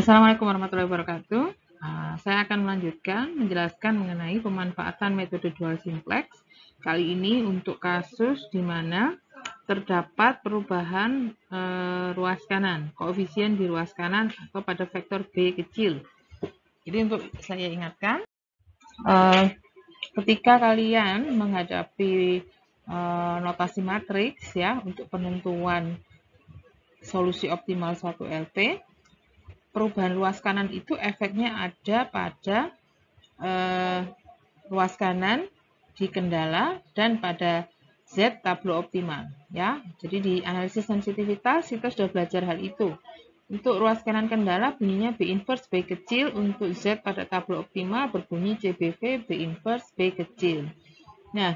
Assalamualaikum warahmatullahi wabarakatuh. Saya akan melanjutkan menjelaskan mengenai pemanfaatan metode dual simplex. Kali ini untuk kasus di mana terdapat perubahan ruas kanan, koefisien di ruas kanan atau pada vektor B kecil. Jadi untuk saya ingatkan, ketika kalian menghadapi notasi matriks ya untuk penentuan solusi optimal 1LP, perubahan ruas kanan itu efeknya ada pada ruas kanan di kendala dan pada Z tablo optimal ya. Jadi di analisis sensitivitas kita sudah belajar hal itu. Untuk ruas kanan kendala bunyinya B inverse B kecil, untuk Z pada tablo optimal berbunyi CBV B inverse B kecil. Nah,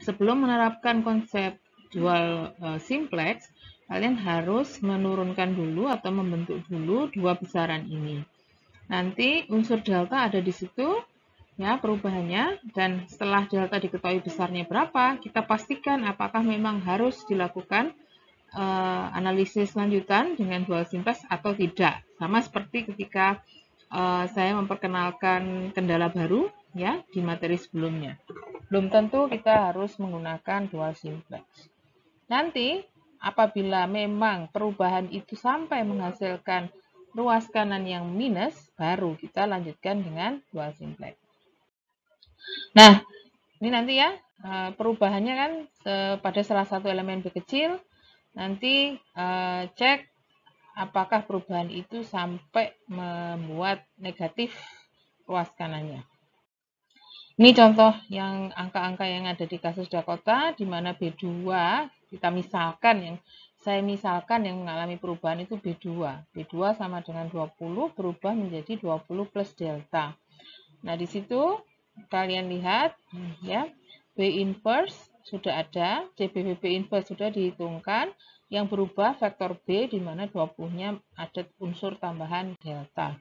sebelum menerapkan konsep dual simplex, kalian harus menurunkan dulu atau membentuk dulu dua besaran ini. Nanti unsur delta ada di situ ya perubahannya, dan setelah delta diketahui besarnya berapa, kita pastikan apakah memang harus dilakukan analisis lanjutan dengan dual simplex atau tidak. Sama seperti ketika saya memperkenalkan kendala baru ya di materi sebelumnya. Belum tentu kita harus menggunakan dual simplex. Nanti apabila memang perubahan itu sampai menghasilkan ruas kanan yang minus, baru kita lanjutkan dengan dual simplex. Nah, ini nanti ya, perubahannya kan pada salah satu elemen B kecil, nanti cek apakah perubahan itu sampai membuat negatif ruas kanannya. Ini contoh yang angka-angka yang ada di kasus Dakota, di mana B2 kita misalkan saya misalkan yang mengalami perubahan itu B2. B2 sama dengan 20 berubah menjadi 20 plus delta. Nah, di situ kalian lihat ya, B inverse sudah ada, CBV B inverse sudah dihitungkan, yang berubah vektor B di mana 20-nya ada unsur tambahan delta.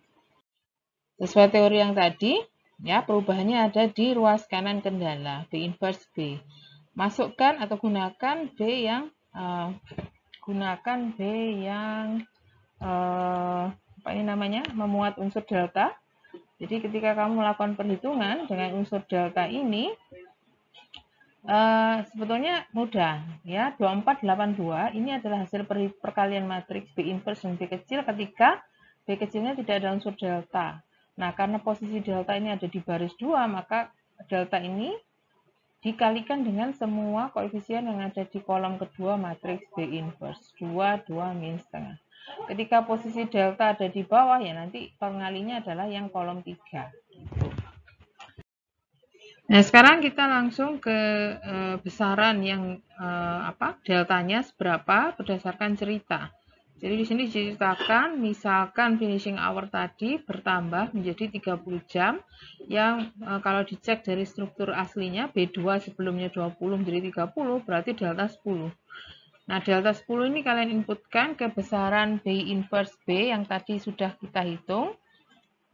Sesuai teori yang tadi, ya, perubahannya ada di ruas kanan kendala, B inverse B. Masukkan atau gunakan B yang apa ini namanya, memuat unsur delta. Jadi ketika kamu melakukan perhitungan dengan unsur delta ini, sebetulnya mudah ya. 2482 ini adalah hasil perkalian matriks B inverse dan B kecil ketika B kecilnya tidak ada unsur delta. Nah, karena posisi delta ini ada di baris 2, maka delta ini dikalikan dengan semua koefisien yang ada di kolom kedua matriks B inverse. 2, 2, min setengah. Ketika posisi delta ada di bawah, ya nanti pengalinya adalah yang kolom 3. Nah, sekarang kita langsung ke besaran yang deltanya seberapa berdasarkan cerita. Jadi di sini diceritakan, misalkan finishing hour tadi bertambah menjadi 30 jam, yang kalau dicek dari struktur aslinya B2 sebelumnya 20 menjadi 30, berarti delta 10. Nah, delta 10 ini kalian inputkan ke besaran B inverse B yang tadi sudah kita hitung,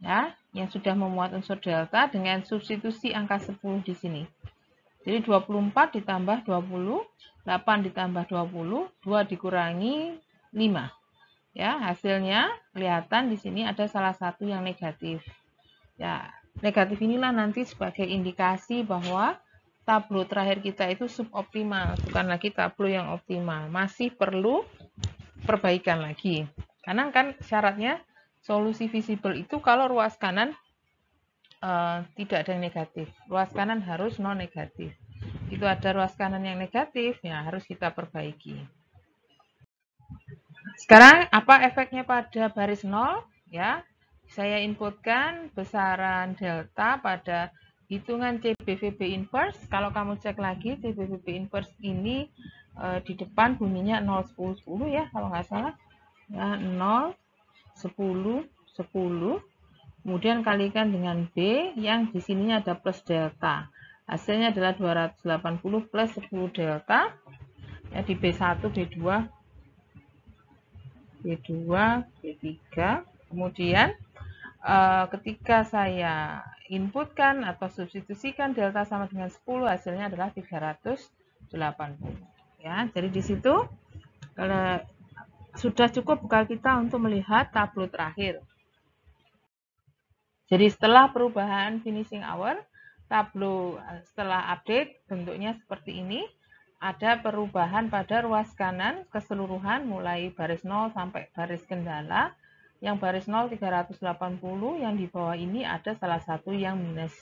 ya, yang sudah memuat unsur delta dengan substitusi angka 10 di sini. Jadi 24 ditambah 20, 8 ditambah 20, 2 dikurangi 5. Ya, hasilnya kelihatan di sini ada salah satu yang negatif. Ya, negatif inilah nanti sebagai indikasi bahwa tablo terakhir kita itu suboptimal, bukan lagi tablo yang optimal. Masih perlu perbaikan lagi. Karena kan syaratnya solusi visible itu kalau ruas kanan tidak ada yang negatif. Ruas kanan harus non negatif. Itu ada ruas kanan yang negatif, ya harus kita perbaiki. Sekarang apa efeknya pada baris 0? Ya, saya inputkan besaran delta pada hitungan CBV B inverse. Kalau kamu cek lagi CBV B inverse ini di depan bunyinya 0, 10, 10 ya, kalau nggak salah. Ya, 0, 10, 10. Kemudian kalikan dengan B yang di sininya ada plus delta. Hasilnya adalah 280 plus 10 delta. Ya, di B1, B2, B2, B3. Kemudian ketika saya inputkan atau substitusikan delta sama dengan 10, hasilnya adalah 380. Ya, jadi di situ kalau sudah cukup bekal kita untuk melihat tablo terakhir. Jadi setelah perubahan finishing hour, tableau setelah update bentuknya seperti ini. Ada perubahan pada ruas kanan keseluruhan mulai baris 0 sampai baris kendala. Yang baris 0 380, yang di bawah ini ada salah satu yang minus.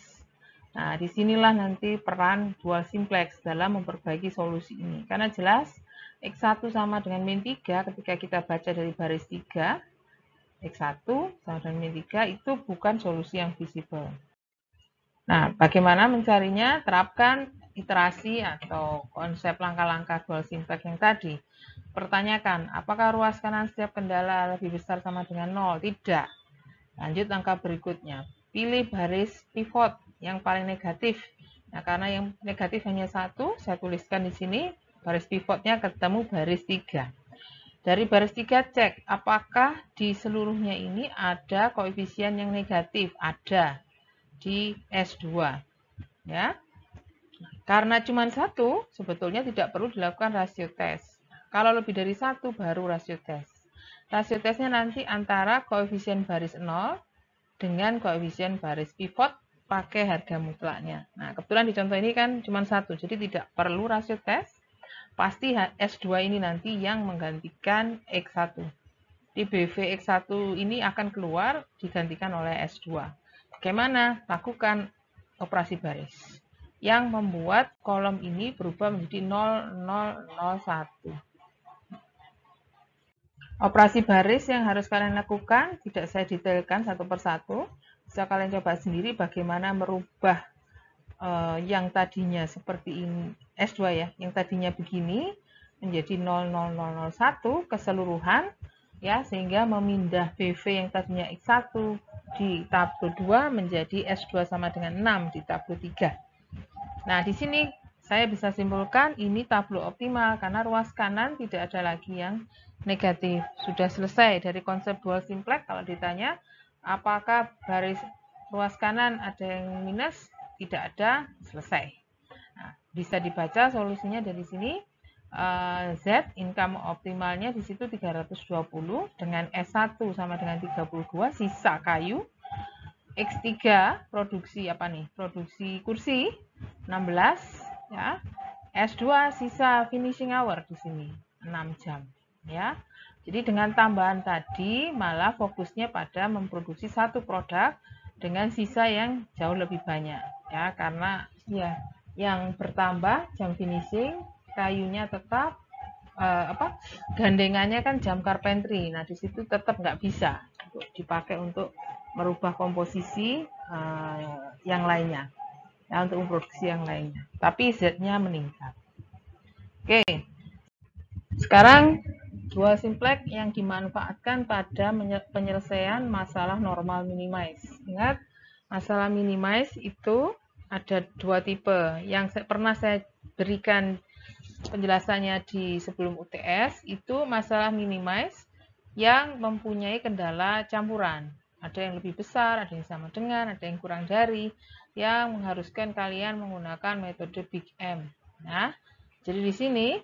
Nah, disinilah nanti peran dual simplex dalam memperbaiki solusi ini. Karena jelas X1 sama dengan min 3 ketika kita baca dari baris 3, X1 sama dengan min 3 itu bukan solusi yang visible. Nah, bagaimana mencarinya? Terapkan iterasi atau konsep langkah-langkah dual simplex yang tadi. Pertanyakan, apakah ruas kanan setiap kendala lebih besar sama dengan 0? Tidak. Lanjut angka berikutnya. Pilih baris pivot yang paling negatif. Nah, karena yang negatif hanya satu, saya tuliskan di sini, baris pivotnya ketemu baris 3. Dari baris 3 cek, apakah di seluruhnya ini ada koefisien yang negatif? Ada di S2. Ya. Karena cuma satu, sebetulnya tidak perlu dilakukan rasio tes. Kalau lebih dari satu, baru rasio tes. Rasio tesnya nanti antara koefisien baris 0 dengan koefisien baris pivot pakai harga mutlaknya. Nah, kebetulan di contoh ini kan cuma satu, jadi tidak perlu rasio tes. Pasti S2 ini nanti yang menggantikan X1. Di BV X1 ini akan keluar digantikan oleh S2. Bagaimana? Lakukan operasi baris yang membuat kolom ini berubah menjadi 0001. Operasi baris yang harus kalian lakukan, tidak saya detailkan satu persatu. Bisa kalian coba sendiri bagaimana merubah yang tadinya seperti ini, S2 ya, yang tadinya begini menjadi 00001 keseluruhan, ya, sehingga memindah BV yang tadinya X1 di tabel 2 menjadi S2 sama dengan 6 di tabel 3. Nah, di sini saya bisa simpulkan ini tableau optimal karena ruas kanan tidak ada lagi yang negatif. Sudah selesai dari konsep dual simplex. Kalau ditanya apakah baris ruas kanan ada yang minus, tidak ada, selesai. Nah, bisa dibaca solusinya dari sini. Z income optimalnya di situ 320 dengan S1 sama dengan 32, sisa kayu. X3 produksi apa nih? Produksi kursi 16 ya. S2 sisa finishing hour di sini 6 jam ya. Jadi dengan tambahan tadi malah fokusnya pada memproduksi satu produk dengan sisa yang jauh lebih banyak ya, karena ya yang bertambah jam finishing, kayunya tetap gandengannya kan jam carpentry. Nah, di situ tetap nggak bisa untuk dipakai untuk merubah komposisi yang lainnya. Ya, untuk memproduksi yang lainnya. Tapi Z-nya meningkat. Oke. Sekarang dual simplex yang dimanfaatkan pada penyelesaian masalah normal minimize. Ingat, masalah minimize itu ada dua tipe. Yang pernah saya berikan penjelasannya di sebelum UTS, itu masalah minimize yang mempunyai kendala campuran. Ada yang lebih besar, ada yang sama dengan, ada yang kurang dari, yang mengharuskan kalian menggunakan metode Big M. Nah, jadi di sini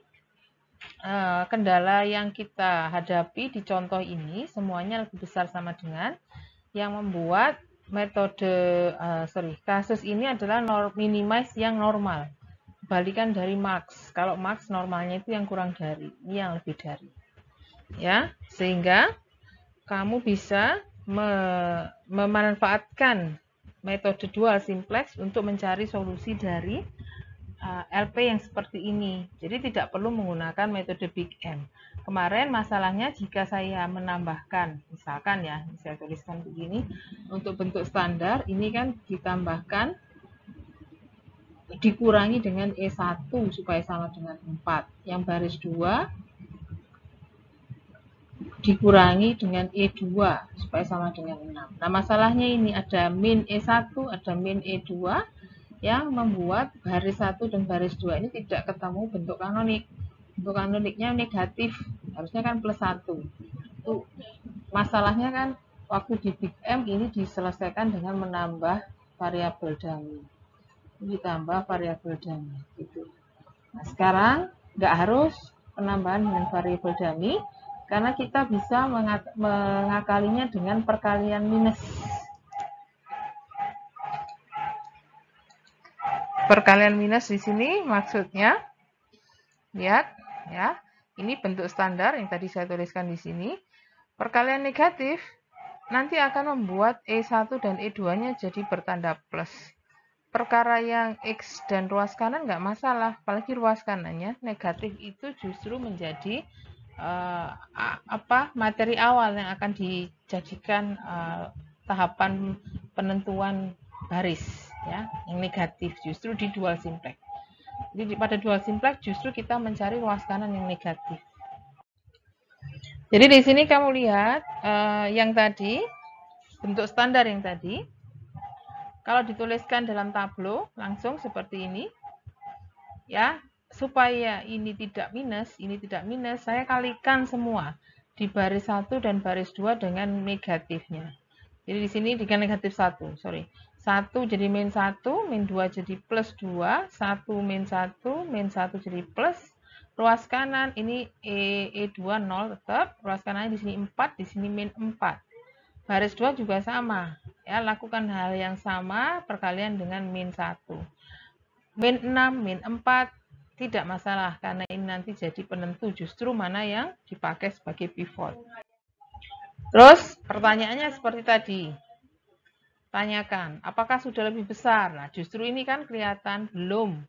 kendala yang kita hadapi di contoh ini semuanya lebih besar sama dengan, yang membuat metode kasus ini adalah minimize yang normal. Balikan dari max. Kalau max normalnya itu yang kurang dari, ini yang lebih dari. Ya, sehingga kamu bisa memanfaatkan metode dual simplex untuk mencari solusi dari LP yang seperti ini. Jadi tidak perlu menggunakan metode Big M. Kemarin masalahnya jika saya menambahkan, misalkan ya, saya tuliskan begini, untuk bentuk standar, ini kan ditambahkan, dikurangi dengan E1 supaya sama dengan 4. Yang baris 2 dikurangi dengan E2 supaya sama dengan 6. Nah, masalahnya ini ada min E1, ada min E2 yang membuat baris 1 dan baris 2 ini tidak ketemu bentuk kanonik. Bentuk kanoniknya negatif, harusnya kan plus 1. Itu masalahnya kan waktu di Big M ini diselesaikan dengan menambah variabel dummy. Ditambah variabel dummy gitu. Nah, sekarang nggak harus penambahan dengan variabel dummy, karena kita bisa mengakalinya dengan perkalian minus. perkalian minus di sini maksudnya, lihat ya, ini bentuk standar yang tadi saya tuliskan di sini. Perkalian negatif nanti akan membuat E1 dan E2-nya jadi bertanda plus. Perkara yang X dan ruas kanan nggak masalah, apalagi ruas kanannya negatif itu justru menjadi materi awal yang akan dijadikan tahapan penentuan baris ya, yang negatif justru di dual simplex. Jadi pada dual simplex justru kita mencari ruas kanan yang negatif. Jadi di sini kamu lihat yang tadi, bentuk standar yang tadi, kalau dituliskan dalam tableau langsung seperti ini, ya, supaya ini tidak minus, saya kalikan semua di baris 1 dan baris 2 dengan negatifnya. Jadi di sini dengan negatif 1, sorry. 1 jadi min 1, min 2 jadi plus 2, 1 min 1, min 1 jadi plus. Ruas kanan ini E2 0 tetap, ruas kanannya di sini 4, di sini min 4. Baris 2 juga sama. Ya, lakukan hal yang sama perkalian dengan min 1. Min 6, min 4 tidak masalah karena ini nanti jadi penentu justru mana yang dipakai sebagai pivot. Terus pertanyaannya seperti tadi. Tanyakan, apakah sudah lebih besar? Nah, justru ini kan kelihatan belum.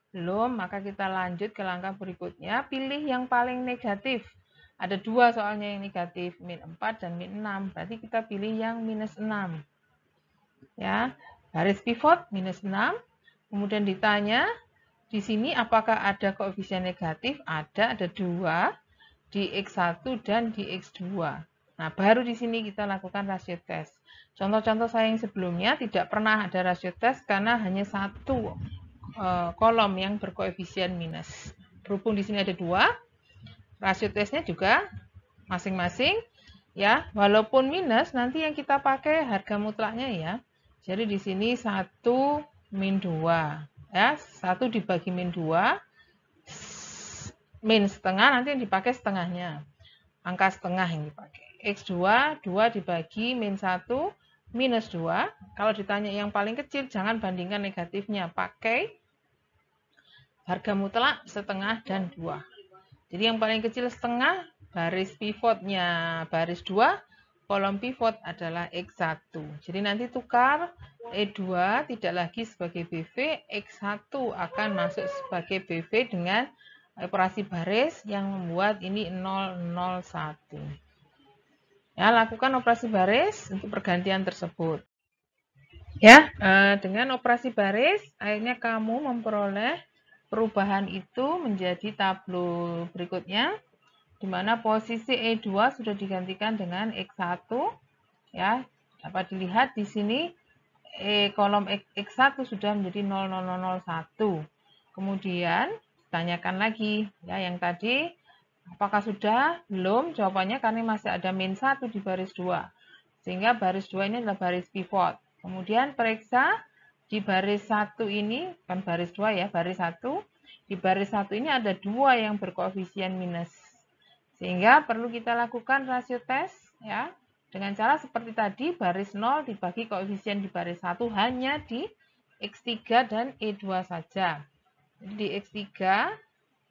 Belum, maka kita lanjut ke langkah berikutnya. Pilih yang paling negatif. Ada dua soalnya yang negatif, min 4 dan min 6. Berarti kita pilih yang minus 6. Ya, garis pivot minus 6. Kemudian ditanya, di sini apakah ada koefisien negatif? Ada 2 di X1 dan di X2. Nah, baru di sini kita lakukan rasio tes. Contoh-contoh saya yang sebelumnya tidak pernah ada rasio tes karena hanya satu kolom yang berkoefisien minus. Berhubung di sini ada 2, rasio tesnya juga masing-masing ya, walaupun minus nanti yang kita pakai harga mutlaknya ya. Jadi di sini 1 min 2 ya, 1 dibagi min 2 min setengah, nanti yang dipakai setengahnya, angka setengah yang dipakai. X2 2 dibagi min 1 minus 2. Kalau ditanya yang paling kecil jangan bandingkan negatifnya, pakai harga mutlak setengah dan 2. Jadi yang paling kecil setengah, baris pivotnya baris 2, kolom pivot adalah X1. Jadi nanti tukar E2 tidak lagi sebagai BV, X1 akan masuk sebagai BV dengan operasi baris yang membuat ini 001. Ya, lakukan operasi baris untuk pergantian tersebut. Ya, dengan operasi baris akhirnya kamu memperoleh perubahan itu menjadi tableau berikutnya, di mana posisi E2 sudah digantikan dengan X1. Ya, dapat dilihat di sini kolom X1 sudah menjadi 00001. Kemudian tanyakan lagi ya yang tadi, apakah sudah? Belum. Jawabannya karena masih ada min 1 di baris 2. Sehingga baris 2 ini adalah baris pivot. Kemudian periksa di baris 1 ini, kan baris 2 ya, baris 1. Di baris 1 ini ada 2 yang berkoefisien minus. Sehingga perlu kita lakukan rasio tes ya. Dengan cara seperti tadi, baris 0 dibagi koefisien di baris 1 hanya di X3 dan E2 saja. Jadi di X3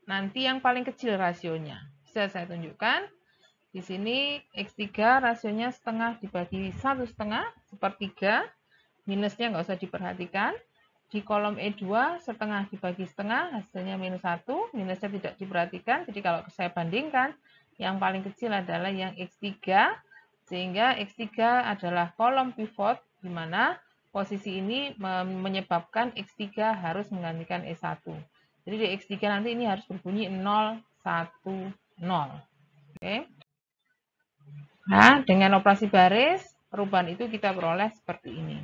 nanti yang paling kecil rasionya. Bisa saya tunjukkan. Di sini X3 rasionya setengah dibagi 1/2, sepertiga. Minusnya nggak usah diperhatikan. Di kolom E2 setengah dibagi setengah, hasilnya minus 1. Minusnya tidak diperhatikan. Jadi kalau saya bandingkan, yang paling kecil adalah yang X3. Sehingga X3 adalah kolom pivot, di mana posisi ini menyebabkan X3 harus menggantikan E1. Jadi di X3 nanti ini harus berbunyi 0, 1, 0. Oke. Nah, dengan operasi baris, perubahan itu kita peroleh seperti ini.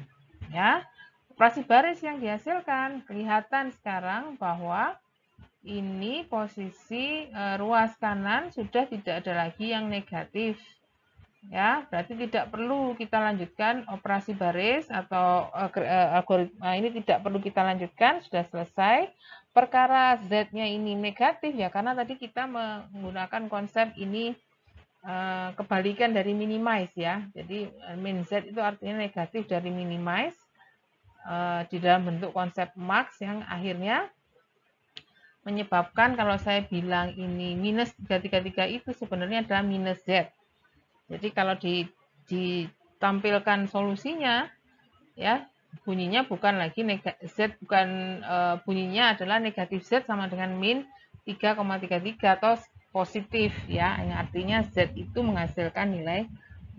Ya, operasi baris yang dihasilkan, kelihatan sekarang bahwa ini posisi ruas kanan sudah tidak ada lagi yang negatif. Ya, berarti tidak perlu kita lanjutkan operasi baris atau algoritma ini tidak perlu kita lanjutkan, sudah selesai. Perkara Z-nya ini negatif ya, karena tadi kita menggunakan konsep ini kebalikan dari minimize ya. Jadi min Z itu artinya negatif dari minimize. di dalam bentuk konsep max yang akhirnya menyebabkan kalau saya bilang ini minus 333 itu sebenarnya adalah minus Z. Jadi kalau ditampilkan solusinya, ya bunyinya bukan lagi Z, bukan bunyinya adalah negatif Z sama dengan min 3,33 atau positif ya, yang artinya Z itu menghasilkan nilai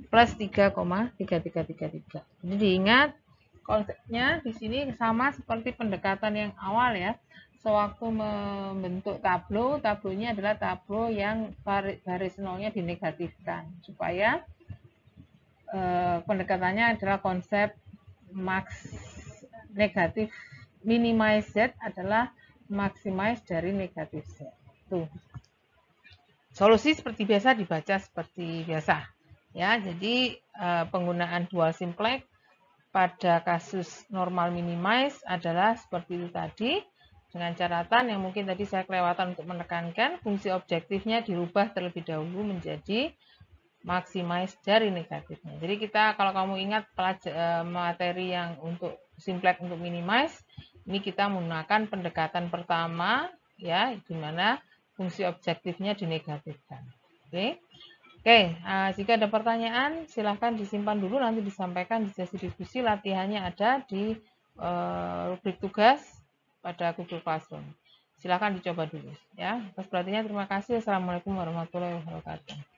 plus 3,3333. Jadi diingat konsepnya di sini sama seperti pendekatan yang awal ya. Sewaktu membentuk tablonya adalah tablo yang baris nolnya dinegatifkan supaya pendekatannya adalah konsep max negatif minimize Z adalah maximize dari negatif Z. Tuh. Solusi seperti biasa dibaca seperti biasa. Ya, jadi penggunaan dual simplex pada kasus normal minimize adalah seperti itu tadi. Dengan catatan yang mungkin tadi saya kelewatan untuk menekankan, fungsi objektifnya dirubah terlebih dahulu menjadi maximize dari negatifnya. Jadi kita, kalau kamu ingat materi yang untuk simplex untuk minimize, ini kita menggunakan pendekatan pertama ya, di mana fungsi objektifnya dinegatifkan. Oke. Jika ada pertanyaan silahkan disimpan dulu, nanti disampaikan di sesi diskusi. Latihannya ada di rubrik tugas pada Google Classroom. Silahkan dicoba dulu ya. Atas perhatiannya terima kasih. Assalamualaikum warahmatullahi wabarakatuh.